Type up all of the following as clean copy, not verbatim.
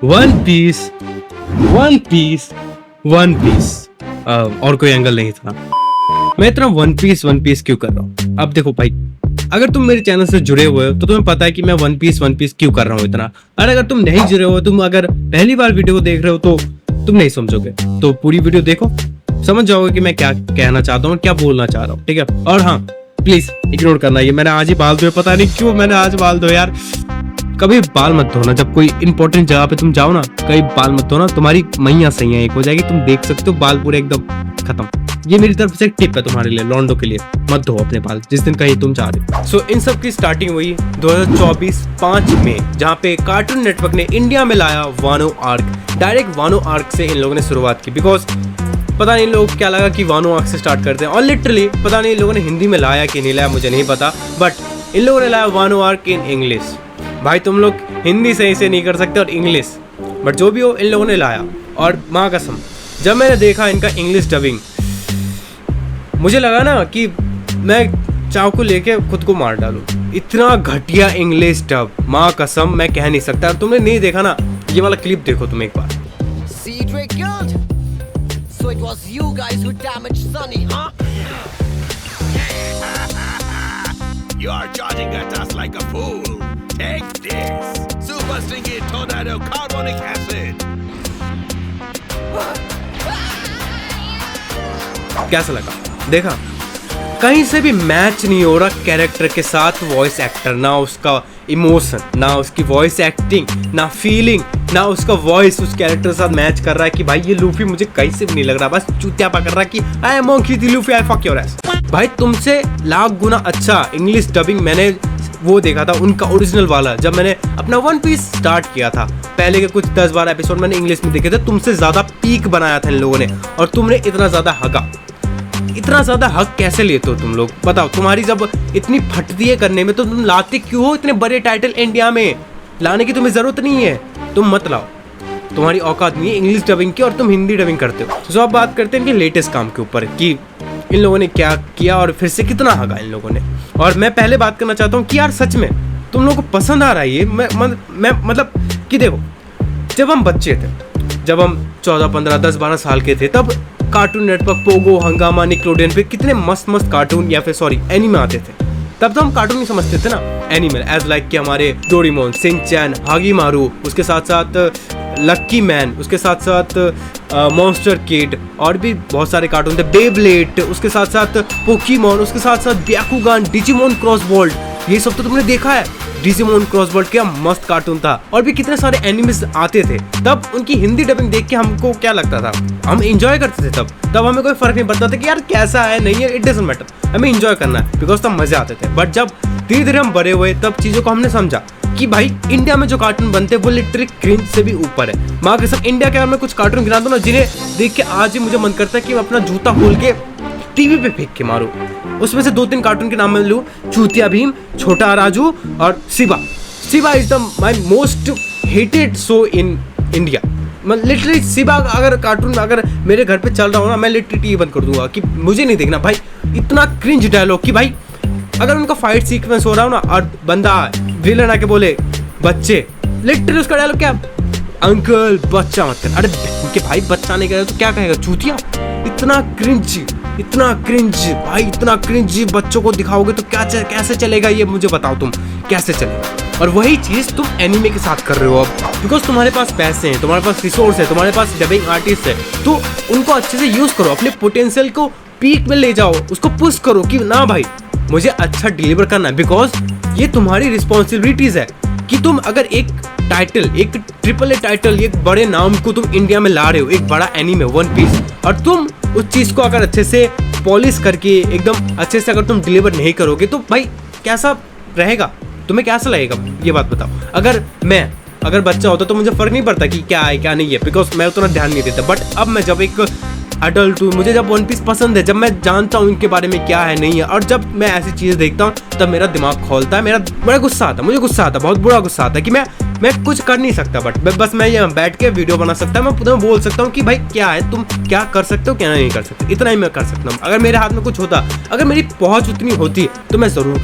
One Piece, One Piece, One Piece. और कोई angle नहीं था। मैं इतना वन पीस क्यों कर रहा हूँ? अब देखो भाई, अगर तुम मेरे चैनल से जुड़े हुए हो तो तुम्हें पता है कि मैं वन पीस क्यों कर रहा हूँ इतना। और अगर तुम नहीं जुड़े हो, तुम अगर पहली बार वीडियो को देख रहे हो तो तुम नहीं समझोगे। तो पूरी वीडियो देखो, समझ जाओगे कि मैं क्या कहना चाहता हूँ, क्या बोलना चाह रहा हूँ। ठीक है? और हाँ, प्लीज इग्नोर करना, ये मैंने आज ही बाल धोए, पता नहीं क्यों मैंने आज बाल धोए यार। कभी बाल मत धोना, जब कोई इंपॉर्टेंट जगह पे तुम जाओ ना, कभी बाल मत धोना, तुम्हारी मैया सही एक हो जाएगी, तुम देख सकते हो बाल पूरे एकदम खत्म। ये मेरी तरफ से एक टिप है तुम्हारे लिए, लॉन्डो के लिए, मत धो अपने बाल जिस दिन कहीं तुम जा रहे हो। सो इन सब की स्टार्टिंग हुई 2024 5 में, जहाँ पे कार्टून नेटवर्क ने इंडिया में लाया वानो आर्क। डायरेक्ट वानो आर्क से इन लोगों ने शुरुआत की, बिकॉज पता नहीं लोग क्या लगा कि वानो आर्क से स्टार्ट करते हैं। और लिटरली पता नहीं इन लोगों ने हिंदी में लाया कि नहीं लाया, मुझे नहीं पता, बट इन लोगों ने लाया वानो आर्क इन इंग्लिश। भाई तुम लोग हिंदी सही से नहीं कर सकते और इंग्लिश, बट जो भी हो इन लोगों ने लाया। और माँ कसम, जब मैंने देखा इनका इंग्लिश डबिंग, मुझे लगा ना कि मैं चाकू लेके खुद को मार डालूं। इतना घटिया इंग्लिश डब, माँ कसम मैं कह नहीं सकता। तुमने नहीं देखा ना, ये वाला क्लिप देखो तुम एक बार। Cedric killed. So it was you guys who damaged Sunny, huh? You are charging at us like a fool. Take this. Super Stinky Tornado Carbonic Acid. कैसा लगा? देखा? कहीं से भी मैच नहीं हो रहा कैरेक्टर के साथ वॉइस एक्टर, ना उसका इमोशन, ना उसकी वॉइस एक्टिंग, ना फीलिंग, ना उसका वॉइस उस कैरेक्टर के साथ मैच कर रहा है कि भाई ये लूफी मुझे कहीं से भी नहीं लग रहा, बस चूतियापा कर रहा है कि I am monkey the Luffy, I fuck your S. भाई तुमसे लाख गुना अच्छा इंग्लिश डबिंग मैंने वो देखा था उनका ओरिजिनल वाला, जब मैंने अपना वन पीस स्टार्ट किया था। पहले के कुछ 10-12 एपिसोड मैंने इंग्लिश में देखे थे, तुमसे ज्यादा पीक बनाया था इन लोगों ने, और तुमने इतना ज्यादा हगा। इतना ज्यादा हक कैसे लेते हो तुम लोग? बताओ, तुम्हारी जब इतनी फटती है करने में तो तुम लाते क्यों हो इतने बड़े टाइटल? इंडिया में लाने की तुम्हें जरूरत नहीं है, तुम मत लाओ, तुम्हारी औकात नहीं है इंग्लिश डबिंग की और तुम हिंदी डबिंग करते हो। तो अब बात करते हैं इनके लेटेस्ट काम के ऊपर कि इन लोगों ने क्या किया और फिर से कितना हगा इन लोगों ने। और मैं पहले बात करना चाहता हूँ कि यार सच में तुम लोगों को पसंद आ रहा है ये? मैं मतलब कि देखो, जब हम बच्चे थे, जब हम 14, 15, 10, 12 साल के थे, तब कार्टून नेटवर्क, पोगो, हंगामा, निकलोडियन पे कितने मस्त मस्त कार्टून या फिर सॉरी एनिमे आते थे। तब तो हम कार्टून नहीं समझते थे ना, एनिमल एज लाइक कि हमारे डोरेमोन, शिनचैन, हागी मारू, उसके साथ साथ लक्की मैन, उसके साथ साथ मॉन्स्टर किड, और भी बहुत सारे कार्टून थे, बेब्लेड, उसके साथ साथ पोकीमोन, उसके साथ साथ ब्याकुगान, डिजिमोन क्रॉसवर्ल्ड, ये सब तो तुमने देखा है। डिजिमोन क्रॉसवर्ल्ड क्या मस्त कार्टून था, और भी कितने सारे एनिमेस आते थे। तब उनकी हिंदी डबिंग देख के हमको क्या लगता था, हम एंजॉय करते थे। तब हमें कोई फर्क नहीं पड़ता था कि यार कैसा है, नहीं है, इट डजंट मैटर, हमें एंजॉय करना है, बिकॉज तब मजे आते थे। बट जब धीरे धीरे हम बड़े हुए, तब चीजों को हमने समझा कि भाई इंडिया में जो कार्टून बनते हैं वो लिटरली क्रिंज से भी ऊपर है। माँ के सब इंडिया के अगर मैं कुछ कार्टून गिना दूं ना, जिन्हें देख के आज ही मुझे मन करता है कि मैं अपना जूता खोल के टीवी पे फेंक के मारूं। उसमें से 2-3 कार्टून के नाम मैं लूं, चूतिया भीम, छोटा राजू और Shiva. Shiva is the my most hated show in India. मैं लिटरली शिवा अगर कार्टून अगर मेरे घर पे चल रहा हो ना, मैं लिटरली टीवी बंद कर दूंगा कि मुझे नहीं देखना। भाई इतना क्रिंज डायलॉग कि भाई अगर उनका फाइट सीक्वेंस हो रहा हो ना और बंदा विलन आके बोले बच्चे, लिटरली उसका डायलॉग क्या, अंकल बच्चा मत कर। अरे कि भाई बच्चा नहीं करेगा तो क्या कहेगा, चूतिया। इतना क्रिंज भाई, इतना क्रिंज बच्चों को दिखाओगे तो क्या कैसे चलेगा ये मुझे बताओ, तुम कैसे चलेगा? और वही चीज तुम एनिमे के साथ कर रहे हो अब, बिकॉज तुम्हारे पास पैसे हैं, तुम्हारे पास रिसोर्स है, तुम्हारे पास डबिंग आर्टिस्ट है, तो उनको अच्छे से यूज करो, अपने पोटेंशियल को पीक में ले जाओ, उसको पुश करो कि ना भाई मुझे अच्छा डिलीवर करना है। बिकॉज ये तुम्हारी रिस्पॉन्सिबिलिटीज है कि तुम अगर एक टाइटल, एक ट्रिपल ए टाइटल, एक बड़े नाम को तुम इंडिया में ला रहे हो, एक बड़ा एनीमे वन पीस, और तुम उस चीज को अगर अच्छे से पॉलिश करके एकदम अच्छे से अगर तुम डिलीवर नहीं करोगे तो भाई कैसा रहेगा, तुम्हें कैसा लगेगा, ये बात बताओ। अगर बच्चा होता तो मुझे फर्क नहीं पड़ता कि क्या है क्या नहीं है, बिकॉज मैं उतना ध्यान नहीं देता। बट अब मैं जब एक अडल्ट हूँ, मुझे जब वन पीस पसंद है, जब मैं जानता हूँ इनके बारे में क्या है नहीं है, और जब मैं ऐसी चीज़ें देखता हूँ तब मेरा दिमाग खोलता है, मेरा बड़ा गुस्सा आता है, मुझे गुस्सा आता है, बहुत बुरा गुस्सा आता है कि मैं कुछ कर नहीं सकता। बट बस मैं यहाँ बैठ के वीडियो बना सकता हूँ, मैं तुम्हें बोल सकता हूँ कि भाई क्या है, तुम क्या कर सकते हो क्या नहीं कर सकते, इतना ही मैं कर सकता हूँ। अगर मेरे हाथ में कुछ होता, अगर मेरी पहुँच उतनी होती तो मैं ज़रूर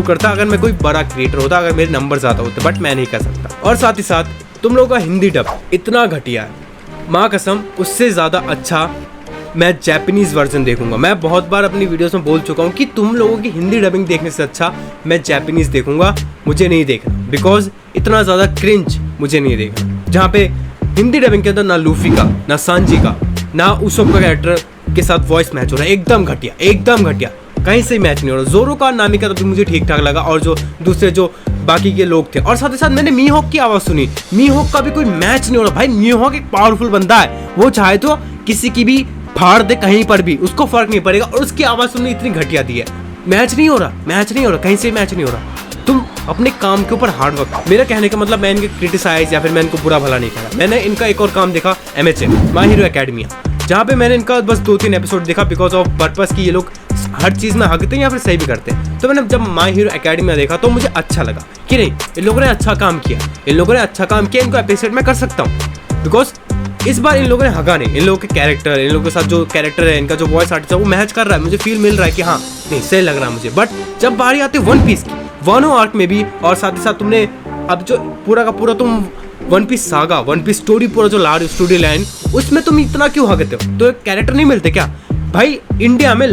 करता, अगर मैं कोई बड़ा क्रिएटर होता, अगर मेरे नंबर ज़्यादा होते, बट मैं नहीं कर सकता। और साथ ही साथ तुम लोगों का हिंदी डब इतना घटिया है, माँ कसम उससे ज़्यादा अच्छा मैं जैपनीज़ वर्जन देखूंगा। मैं बहुत बार अपनी वीडियोस में बोल चुका हूँ कि तुम लोगों की हिंदी डबिंग देखने से अच्छा मैं जैपनीज़ देखूंगा, मुझे नहीं देखना, बिकॉज इतना ज़्यादा क्रिंज मुझे नहीं देखना। जहाँ पे हिंदी डबिंग के अंदर ना लूफी का, ना सांजी का, ना उसोप का कैरेक्टर के साथ वॉइस मैच हो रहा है, एकदम घटिया, एकदम घटिया, कहीं से मैच नहीं हो रहा। जोरो का, नामी का तो मुझे ठीक ठाक लगा, और जो दूसरे जो बाकी के लोग थे, और साथ ही साथ मैंने मीहोक की आवाज़ सुनी, मीहोक का भी कोई मैच नहीं हो रहा। भाई मीहोक एक पावरफुल बंदा है, वो चाहे तो किसी की भी फाड़ दे कहीं पर भी, उसको फर्क नहीं पड़ेगा, और उसकी आवाज़ सुनने इतनी घटिया दी है। मैच नहीं हो रहा, मैच नहीं हो रहा, कहीं से मैच नहीं हो रहा। तुम अपने काम के ऊपर हार्ड वर्क, मेरा कहने का मतलब मैं इनके क्रिटिसाइज या फिर मैं इनको बुरा भला नहीं करा। मैंने इनका एक और काम देखा, MHA माय हीरो एकेडमिया, जहाँ पे मैंने इनका बस 2-3 एपिसोड देखा बिकॉज ऑफ पर्पस की ये लोग हर चीज़ में हकते हैं या फिर सही भी करते हैं। तो मैंने जब माय हीरो एकेडमिया देखा तो मुझे अच्छा लगा कि नहीं, इन लोगों ने अच्छा काम किया, इन लोगों ने अच्छा काम किया, इनको अप्रिशिएट मैं कर सकता हूँ। बिकॉज इस बार इन लोगों ने हगा नहीं, इन लोगों के कैरेक्टर, इन लोगों के साथ जो कैरेक्टर है, इनका जो वॉइस आर्टिस्ट है वो मैच कर रहा है, मुझे फील मिल रहा है कि हाँ नहीं सही लग रहा है मुझे। बट जब बारी आती है वन पीस की, वानो आर्क में भी, और साथ ही साथ तुमने अब जो पूरा का पूरा तुम One Piece saga, One Piece story पूरा जो ला रहे हो स्टोरी लाइन, उसमें तुम इतना क्यों हगते हो? तो कैरेक्टर नहीं मिलते क्या? भाई इंडिया में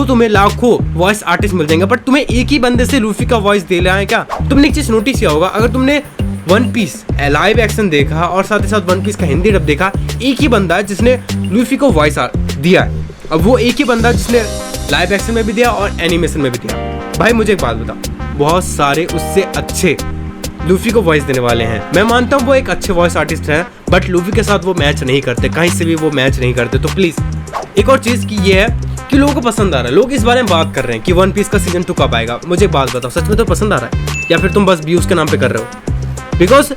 तुम्हें लाखों वॉइस आर्टिस्ट मिल जाएंगे, बट तुम्हें एक ही बंदे से लूफी का वॉइस दे रहा है क्या? तुमने एक चीज नोटिस किया होगा, अगर तुमने वन पीस लाइव एक्शन देखा और साथ ही साथ वन पीस का हिंदी डब देखा, एक ही बंदा है जिसने लूफी को वॉइस दिया है। अब वो एक ही बंदा जिसने लाइव एक्शन में भी दिया और एनिमेशन में भी दिया। भाई मुझे एक बात बताओ, बहुत सारे उससे अच्छे लूफी को वॉइस देने वाले हैं। मैं मानता हूँ वो एक अच्छे वॉइस आर्टिस्ट हैं, बट लूफी के साथ वो मैच नहीं करते, कहीं से भी वो मैच नहीं करते। तो प्लीज़ एक और चीज़ की ये है कि लोगों को पसंद आ रहा है, लोग इस बारे में बात कर रहे हैं कि वन पीस का सीजन 2 कब आएगा। मुझे एक बात बताओ, सच में तो पसंद आ रहा है या फिर तुम बस व्यूज़ के नाम पे कर रहे हो? बिकॉज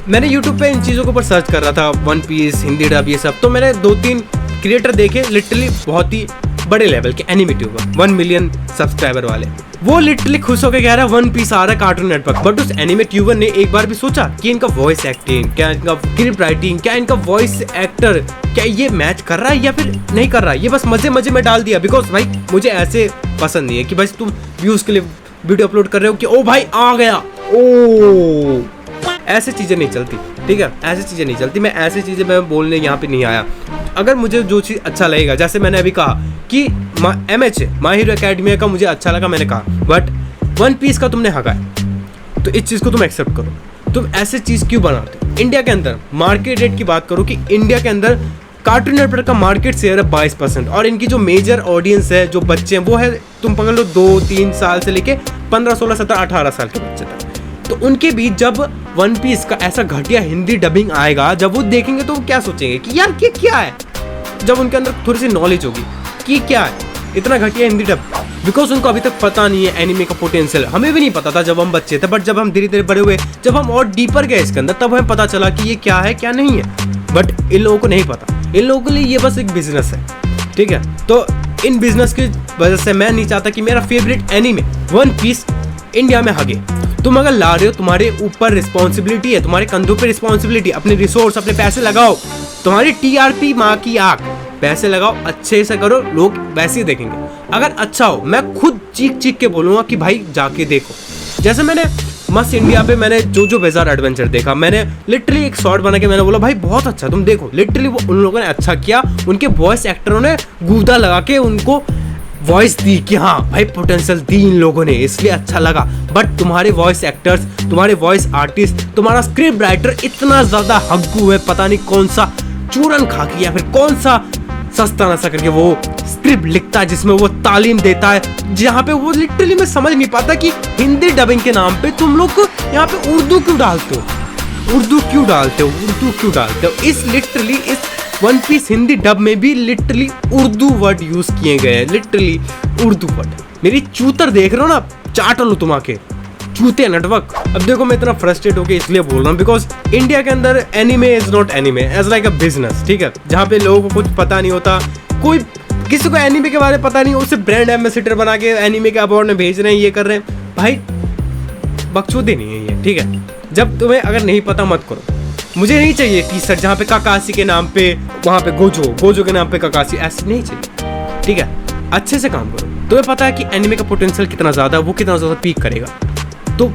मैंने यूट्यूब पे इन चीज़ों के ऊपर सर्च कर रहा था, वन पीस हिंदी डब ये सब, तो मैंने 2-3 क्रिएटर देखे लिटरली बहुत ही बड़े लेवल के एनिमेट्यूबर, 1 मिलियन सब्सक्राइबर वाले, वो लिटरली खुश होकर कह रहा है वन पीस आ रहा है कार्टून नेटवर्क। बट उस एनिमेट्यूबर ने एक बार भी सोचा कि इनका वॉइस एक्टिंग क्या, इनका स्क्रिप्ट राइटिंग क्या, इनका वॉइस एक्टर क्या ये मैच कर रहा है या फिर नहीं कर रहा है? ये बस मजे मजे में डाल दिया। बिकॉज भाई मुझे ऐसे पसंद नहीं है कि भाई तुम व्यूज़ के लिए वीडियो अपलोड कर रहे हो कि ओ भाई आ गया, ओ ऐसे चीज़ें नहीं चलती, ठीक है? ऐसी चीज़ें नहीं चलती। मैं ऐसी चीज़ें मैं बोलने यहाँ पे नहीं आया। अगर मुझे जो चीज़ अच्छा लगेगा, जैसे मैंने अभी कहा कि MHA माय हीरो एकेडमिया का मुझे अच्छा लगा, मैंने कहा, बट वन पीस का तुमने हका है, तो इस चीज़ को तुम एक्सेप्ट करो। तुम ऐसे चीज़ क्यों बनाते हो? इंडिया के अंदर मार्केट रेट की बात करो कि इंडिया के अंदर कार्टून नेटवर्क का मार्केट शेयर है 22%, और इनकी जो मेजर ऑडियंस है, जो बच्चे हैं, वो है तुम पकड़ लो 2-3 साल से लेके 15, 16, 17, 18 साल के बच्चे तक। तो उनके बीच जब वन पीस का ऐसा घटिया हिंदी डबिंग आएगा, जब वो देखेंगे तो वो क्या सोचेंगे कि यार ये क्या है? जब उनके अंदर थोड़ी सी नॉलेज होगी कि क्या है इतना घटिया हिंदी डब, बिकॉज उनको अभी तक पता नहीं है एनिमे का पोटेंशियल। हमें भी नहीं पता था जब हम बच्चे थे, बट जब हम धीरे धीरे बड़े हुए, जब हम और डीपर गए इसके अंदर, तब हमें पता चला कि ये क्या है क्या नहीं है। बट इन लोगों को नहीं पता, इन लोगों के लिए ये बस एक बिजनेस है, ठीक है? तो इन बिजनेस की वजह से मैं नहीं चाहता कि मेरा favourite anime One Piece India में हगे। तुम अगर ला रहे हो, तुम्हारे ऊपर रिस्पॉन्सिबिलिटी है, तुम्हारे कंधों पे रिस्पॉन्सिबिलिटी, अपने रिसोर्स, अपने पैसे लगाओ, तुम्हारी TRP माँ की आँख, पैसे लगाओ, अच्छे से करो, लोग वैसे ही देखेंगे। अगर अच्छा हो, मैं खुद चीख चीख के बोलूँगा कि भाई जाके देखो। जैसे मैंने मस्त इंडिया पे मैंने जो बेजार एडवेंचर देखा, मैंने लिटरली एक शॉर्ट बना के मैंने बोला भाई बहुत अच्छा, तुम देखो। लिटरली वो उन लोगों ने अच्छा किया, उनके वॉइस एक्टरों ने गूदा लगा के उनको वॉइस दी कि हाँ भाई पोटेंशियल दी इन लोगों ने, इसलिए अच्छा लगा। बट तुम्हारे वॉइस एक्टर्स, तुम्हारे वॉइस आर्टिस्ट, तुम्हारा स्क्रिप्ट राइटर इतना ज़्यादा हग्गू है, पता नहीं कौन सा चूरन खा के या फिर कौन सा सस्ता नशा करके वो स्क्रिप्ट लिखता है जिसमें वो तालीम देता है, जहाँ पे वो लिटरली मैं समझ नहीं पाता कि हिंदी डबिंग के नाम पे तुम लोग यहाँ पे उर्दू क्यों डालते हो, उर्दू क्यों डालते हो, उर्दू क्यों डालते हो? इस लिटरली इस वन पीस हिंदी डब में भी लिटरली उर्दू वर्ड यूज किए गए हैं, लिटरली उर्दू वर्ड। मेरी चूतर देख रहे हो ना, चाट लो तुम आके, चूते नेटवर्क। अब देखो मैं इतना फ्रस्ट्रेट होके इसलिए बोल रहा हूँ बिकॉज इंडिया के अंदर anime is not anime, as like a business, ठीक है? जहाँ पे लोगों को कुछ पता नहीं होता, कोई किसी को एनिमे के बारे में पता नहीं, उसे ब्रांड एम्बेसडर बना के एनिमे के अवार्ड में भेज रहे हैं, ये कर रहे हैं। भाई बकचोदी नहीं है ये, ठीक है? जब तुम्हें अगर नहीं पता मत करो। मुझे नहीं चाहिए टी-शर्ट जहाँ पे काकासी के नाम पे, वहाँ पे गोजो के नाम पे काकासी, ऐसे नहीं चाहिए, ठीक है? अच्छे से काम करो। तुम्हें पता है कि एनिमे का पोटेंशियल कितना ज़्यादा है, वो कितना ज़्यादा पीक करेगा, तो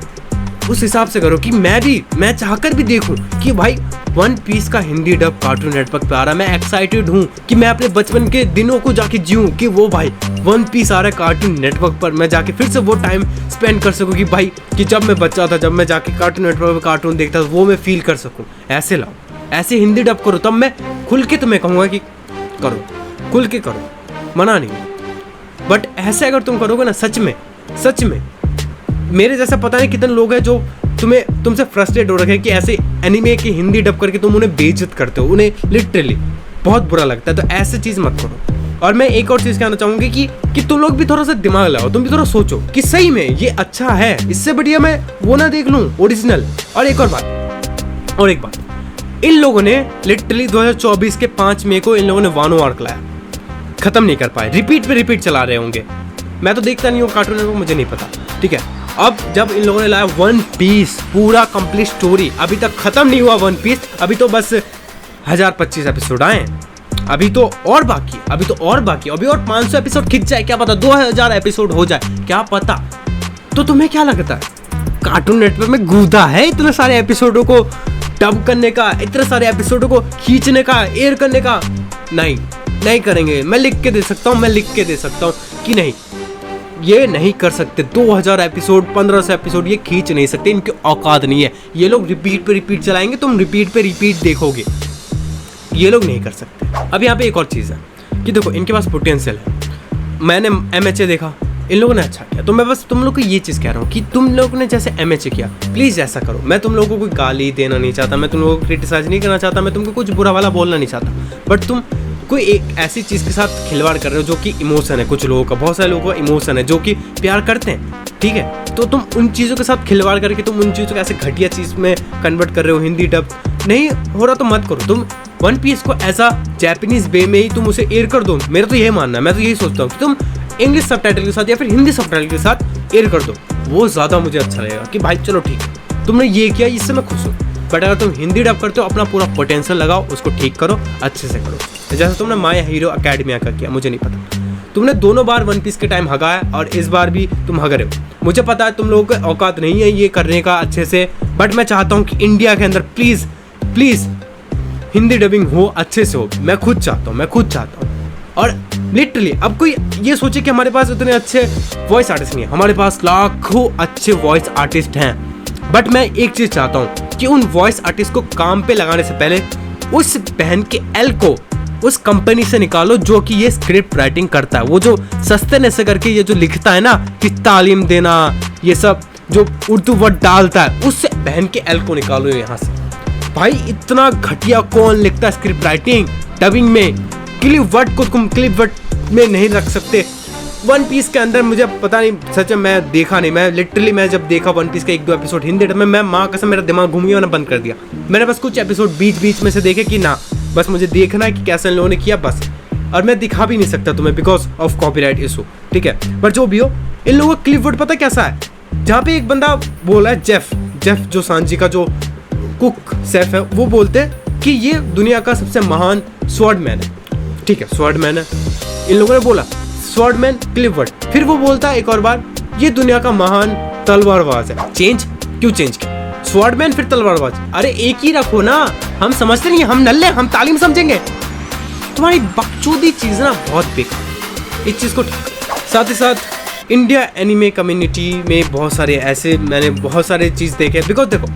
उस हिसाब से करो कि मैं चाहकर भी देखूं कि भाई वन पीस का हिंदी डब कार्टून नेटवर्क पे आ रहा है। मैं एक्साइटेड हूँ कि मैं अपने बचपन के दिनों को जाके जीऊँ कि वो भाई वन पीस आ रहा है कार्टून नेटवर्क पर, मैं जाके फिर से वो टाइम स्पेंड कर सकूँ कि भाई कि जब मैं बच्चा था, जब मैं जाके कार्टून नेटवर्क पर कार्टून देखता था, वो मैं फील कर सकूँ। ऐसे लाओ, ऐसे हिंदी डब करो, तब मैं खुल के तुम्हें कहूँगा कि करो, खुल के करो, मना नहीं। बट ऐसे अगर तुम करोगे ना, सच में मेरे जैसा पता नहीं कितने लोग हैं जो तुमसे फ्रस्ट्रेट हो रखे हैं कि ऐसे एनिमे की हिंदी डब करके तुम उन्हें बेइज्जत करते हो, उन्हें लिटरली बहुत बुरा लगता है। तो ऐसे चीज़ मत करो। और मैं एक और चीज़ कहना चाहूँगी कि तुम लोग भी थोड़ा सा दिमाग लगाओ, तुम भी थोड़ा सोचो कि सही में ये अच्छा है, इससे बढ़िया मैं वो ना देख लूँ ओरिजिनल। और एक बात, इन लोगों ने लिटरली 2024 के 5 मई को इन लोगों ने वानो आर्क लाया, खत्म नहीं कर पाए, रिपीट चला रहे होंगे। मैं तो देखता नहीं हूँ कार्टून नेटवर्क, मुझे नहीं पता, ठीक है। अब जब इन लोगों ने लाया वन पीस पूरा कंप्लीट स्टोरी, अभी तक खत्म नहीं हुआ वन पीस, अभी तो बस 1025 एपिसोड आए, अभी तो और बाकी, अभी और 500 एपिसोड खिंच जाए, क्या पता 2000 एपिसोड हो जाए, क्या पता। तो तुम्हें क्या लगता है कार्टून नेटवर्क में गूदा है इतने सारे एपिसोडों को डब करने का, इतने सारे एपिसोडों को खींचने का, एयर करने का? नहीं करेंगे। मैं लिख के दे सकता हूँ कि नहीं, ये नहीं कर सकते। 2000 एपिसोड, 1500 एपिसोड ये खींच नहीं सकते, इनकी औकात नहीं है। ये लोग रिपीट पे रिपीट चलाएंगे, तुम रिपीट पे रिपीट देखोगे, ये लोग नहीं कर सकते। अब यहाँ पे एक और चीज़ है कि देखो, इनके पास पोटेंशियल है। मैंने MHA देखा, इन लोगों ने अच्छा किया, तो मैं बस तुम लोग को ये चीज़ कह रहा हूँ कि तुम लोगों ने जैसे MHA किया, प्लीज़ ऐसा करो। मैं तुम लोगों को कोई गाली देना नहीं चाहता, मैं तुम लोगों को क्रिटिसाइज नहीं करना चाहता, मैं तुमको कुछ बुरा वाला बोलना नहीं चाहता, बट तुम कोई एक ऐसी चीज़ के साथ खिलवाड़ कर रहे हो जो कि इमोशन है। कुछ लोगों का, बहुत सारे लोगों का इमोशन है जो कि प्यार करते हैं, ठीक है। तो तुम उन चीज़ों के साथ खिलवाड़ करके तुम उन चीज़ों को ऐसे घटिया चीज़ में कन्वर्ट कर रहे हो। हिंदी डब नहीं हो रहा तो मत करो, तुम वन पीस को ऐसा जैपनीज वे में ही तुम उसे एयर कर दो। मेरा तो यही मानना है, मैं तो यही सोचता हूँ कि तुम इंग्लिश सबटाइटल के साथ या फिर हिंदी सबटाइटल के साथ एयर कर दो, वो ज़्यादा मुझे अच्छा लगेगा कि भाई चलो ठीक है, तुमने ये किया, इससे मैं खुश हूँ। बट अगर तुम हिंदी डब करते हो, अपना पूरा पोटेंशियल लगाओ, उसको ठीक करो, अच्छे से करो, जैसे तुमने माय हीरो अकेडमिया का किया। मुझे नहीं पता, तुमने दोनों बार वन पीस के टाइम हगाया और इस बार भी तुम हग रहे हो। मुझे पता है तुम लोगों को औकात नहीं है ये करने का अच्छे से, बट मैं चाहता हूँ कि इंडिया के अंदर प्लीज़ हिंदी डबिंग हो, अच्छे से हो। मैं खुद चाहता हूँ। और लिटरली अब कोई ये सोचे कि हमारे पास उतने अच्छे वॉइस आर्टिस्ट नहीं है, हमारे पास लाखों अच्छे वॉइस आर्टिस्ट हैं, बट मैं एक चीज़ चाहता हूँ कि उन वॉइस आर्टिस्ट को काम पे लगाने से पहले उस बहन के एल को उस कंपनी से निकालो जो कि ये स्क्रिप्ट राइटिंग करता है। वो जो सस्ते नशे करके ये जो लिखता है ना कि तालीम देना, ये सब जो उर्दू वर्ड डालता है, उससे बहन के एल को निकालो यहाँ से। भाई इतना घटिया कौन लिखता है स्क्रिप्ट राइटिंग डबिंग में? क्लिप वर्ड को तुम क्लिप वर्ड में नहीं रख सकते। वन पीस के अंदर मुझे पता नहीं, सच में मैं देखा नहीं, मैं लिटरली मैं जब देखा वन पीस का 1-2 एपिसोड हिंदी डब में, मैं माँ कसम मेरा दिमाग घूम गया, मैंने बंद कर दिया। मैंने बस कुछ एपिसोड बीच में से देखे कि ना बस मुझे देखना है कि कैसे इन लोगों ने किया बस, और मैं दिखा भी नहीं सकता तुम्हें बिकॉज ऑफ कॉपीराइट इशू, ठीक है। पर जो भी हो, इन लोगों का क्लिप वर्ड पता कैसा है, जहाँ पे एक बंदा बोला है जेफ जो सांजी का जो कुक सेफ है, वो बोलते हैं कि ये दुनिया का सबसे महान स्वॉर्डमैन है, ठीक है, स्वॉर्डमैन है। इन लोगों ने बोला स्वॉर्डमैन क्लिप वर्ड, फिर वो बोलता है एक और बार ये दुनिया का महान तलवारबाज है। क्यों चेंज किया? स्वॉर्डमैन फिर तलवारबाज, अरे एक ही रखो ना, हम समझते नहीं, हम नल्ले, हम तालीम समझेंगे। तुम्हारी बकचोदी चीज़ ना बहुत बेकार, इस चीज़ को ठीक। साथ ही साथ इंडिया एनिमे कम्युनिटी में बहुत सारे ऐसे, मैंने बहुत सारे चीज़ देखे, बिकॉज देखो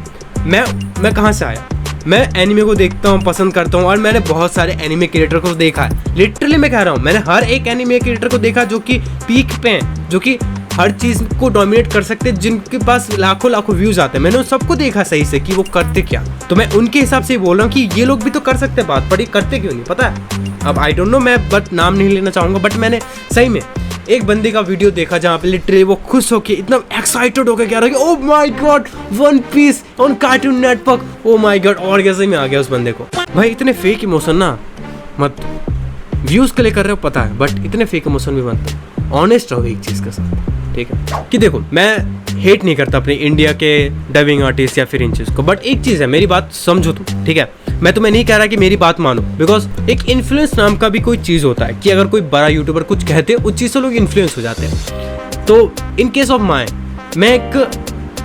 मैं कहाँ से आया, मैं एनिमे को देखता हूँ, पसंद करता हूँ, और मैंने बहुत सारे एनिमे क्रिएटर को देखा है। लिटरली मैं कह रहा हूँ, मैंने हर एक एनिमे क्रिएटर को देखा जो कि पीक पे हैं, जो कि हर चीज़ को डोमिनेट कर सकते हैं, जिनके पास लाखों व्यूज़ आते हैं। मैंने उन सबको देखा सही से कि वो करते क्या, तो मैं उनके हिसाब से बोल रहा हूँ कि ये लोग भी तो कर सकते हैं बात, पर ये करते क्यों नहीं पता है। अब आई डोंट नो, मैं बट नाम नहीं लेना चाहूँगा, बट मैंने सही में एक बंदे का वीडियो देखा जहाँ पे लिटरली वो खुश होके इतना एक्साइटेड होकर कह रहा है कि oh my god One Piece on Cartoon Network, oh my god, और कैसे में आ गया उस बंदे को। भाई इतने फेक इमोशन ना मत, व्यूज़ के लिए कर रहे हो पता है, बट इतने फेक इमोशन भी मत, ऑनेस्ट रहो एक चीज़ के साथ, ठीक है। कि देखो मैं हेट नहीं करता अपने इंडिया के डबिंग आर्टिस्ट या फिर इन चीज़ को, बट एक चीज़ है, मेरी बात समझो तुम, ठीक है। मैं तुम्हें नहीं कह रहा कि मेरी बात मानो, बिकॉज एक इन्फ्लुएंस नाम का भी कोई चीज़ होता है कि अगर कोई बड़ा यूट्यूबर कुछ कहते हैं उस चीज़ से लोग इन्फ्लुएंस हो जाते हैं। तो इन केस ऑफ मैं एक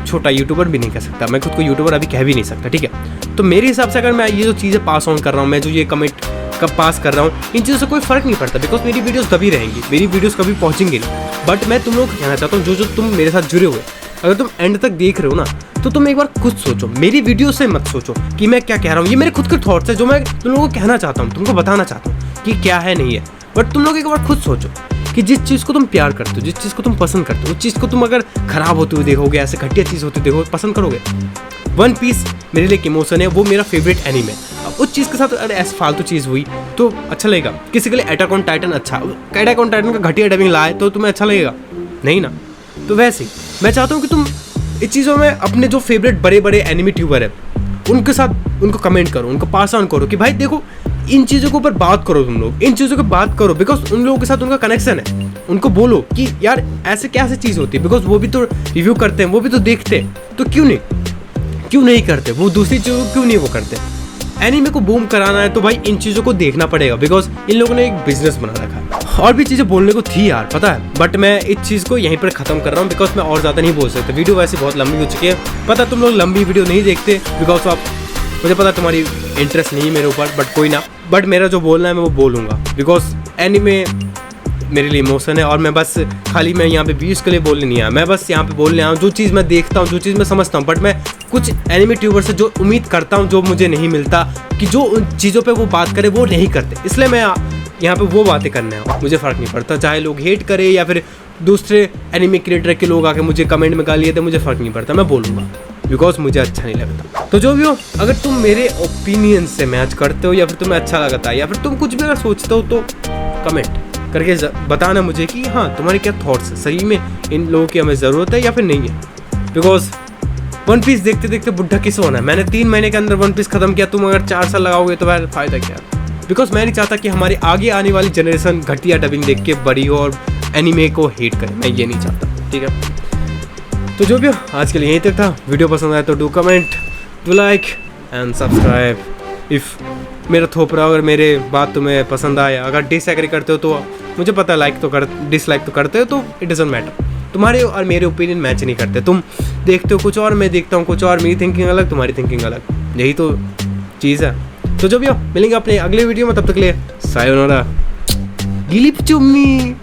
छोटा यूट्यूबर भी नहीं कह सकता, मैं खुद को यूट्यूबर अभी कह भी नहीं सकता, ठीक है। तो मेरे हिसाब से अगर मैं ये जो चीज़ें पास ऑन कर रहा हूँ, मैं जो ये कमेंट कब पास कर रहा हूँ, इन चीज़ों से कोई फ़र्क नहीं पड़ता, बिकॉज मेरी वीडियोस तभी रहेंगी, मेरी वीडियोस कभी पहुँचेंगी नहीं। बट मैं तुम लोगों को कहना चाहता हूँ, जो तुम मेरे साथ जुड़े हुए, अगर तुम एंड तक देख रहे हो ना, तो तुम एक बार खुद सोचो, मेरी वीडियो से मत सोचो कि मैं क्या कह रहा हूँ। ये मेरे खुद के थॉट्स है जो मैं तुम लोगों को कहना चाहता हूँ, तुमको बताना चाहता हूँ कि क्या है नहीं है। बट तुम लोग एक बार खुद सोचो कि जिस चीज़ को तुम प्यार करते हो, जिस चीज़ को तुम पसंद करते हो, उस चीज़ को तुम अगर खराब होते हुए देखोगे, ऐसे घटिया चीज़ होती देखो, पसंद करोगे। वन पीस मेरे लिए एक इमोशन है, वो मेरा फेवरेट एनीमे। अब उस चीज़ के साथ अगर ऐसी फालतू चीज़ हुई तो अच्छा लगेगा? किसी के लिए अटैक ऑन टाइटन अच्छा, अटैक ऑन टाइटन का घटिया डबिंग लाए तो तुम्हें अच्छा लगेगा? नहीं ना। तो वैसे ही मैं चाहता हूँ कि तुम इस चीज़ों में अपने जो फेवरेट बड़े बड़े एनिमी ट्यूबर है उनके साथ उनको कमेंट करो, उनको पास ऑन करो कि भाई देखो इन चीज़ों के ऊपर बात करो, तुम लोग इन चीज़ों की बात करो, बिकॉज उन लोगों के साथ उनका कनेक्शन है। उनको बोलो कि यार ऐसे कैसे चीज़ होती है, बिकॉज वो भी तो रिव्यू करते हैं, वो भी तो देखते हैं, तो क्यों नहीं करते वो दूसरी चीज़ों को क्यों नहीं वो करते। एनीमे को बूम कराना है तो भाई इन चीज़ों को देखना पड़ेगा, बिकॉज इन लोगों ने एक बिजनेस बना रखा है। और भी चीज़ें बोलने को थी यार, पता है, बट मैं इस चीज़ को यहीं पर ख़त्म कर रहा हूँ, बिकॉज मैं और ज़्यादा नहीं बोल सकता। वीडियो वैसे बहुत लंबी हो चुकी है, पता तुम लोग लंबी वीडियो नहीं देखते, बिकॉज आप मुझे पता तुम्हारी इंटरेस्ट नहीं है मेरे ऊपर, बट कोई ना। बट मेरा जो बोलना है मैं वो बोलूँगा, बिकॉज एनीमे मेरे लिए इमोशन है। और मैं बस खाली मैं यहाँ पे व्यूज़ के लिए बोलने नहीं आया, मैं बस यहाँ पे बोलने आया हूँ जो चीज़ मैं देखता हूँ, जो चीज़ मैं समझता हूँ। बट मैं कुछ एनिमे ट्यूबर से जो उम्मीद करता हूँ, जो मुझे नहीं मिलता, कि जो उन चीज़ों पे वो बात करे वो नहीं करते, इसलिए मैं यहाँ पे वो बातें करने आया। मुझे फ़र्क नहीं पड़ता चाहे लोग हेट करें या फिर दूसरे एनिमे क्रिएटर के लोग आके मुझे कमेंट में गाली देते, मुझे फ़र्क नहीं पड़ता, मैं बोलूँगा, बिकॉज मुझे अच्छा नहीं लगता। तो जो भी हो, अगर तुम मेरे ओपिनियन से मैच करते हो या फिर तुम्हें अच्छा लगता है या फिर तुम कुछ भी अगर सोचते हो तो कमेंट करके बताना मुझे कि हाँ तुम्हारे क्या थॉट्स है, सही में इन लोगों की हमें ज़रूरत है या फिर नहीं है। बिकॉज वन पीस देखते देखते बुढ़ा किस होना है। मैंने 3 महीने के अंदर वन पीस खत्म किया, तुम अगर 4 साल लगाओगे तो यार फ़ायदा क्या। बिकॉज मैं नहीं चाहता कि हमारे आगे आने वाली जनरेशन घटिया डबिंग देख के बड़ी हो और एनीमे को हेट करे, मैं ये नहीं चाहता, ठीक है। तो जो भी हो, आज के लिए यहीं तक था। वीडियो पसंद आया तो do comment, do like and subscribe if मेरा थोपरा अगर मेरे बात तुम्हें पसंद आया। अगर डिसएग्री करते हो तो मुझे पता है, डिसलाइक तो करते हो, तो इट डजंट मैटर। तुम्हारे और मेरे ओपिनियन मैच नहीं करते, तुम देखते हो कुछ और, मैं देखता हूँ कुछ और, मेरी थिंकिंग अलग, तुम्हारी थिंकिंग अलग, यही तो चीज़ है। तो जो भी हो, मिलेंगे अपने अगले वीडियो में, तब तक के लिए सायोनारा, गिलिप चुम्मी।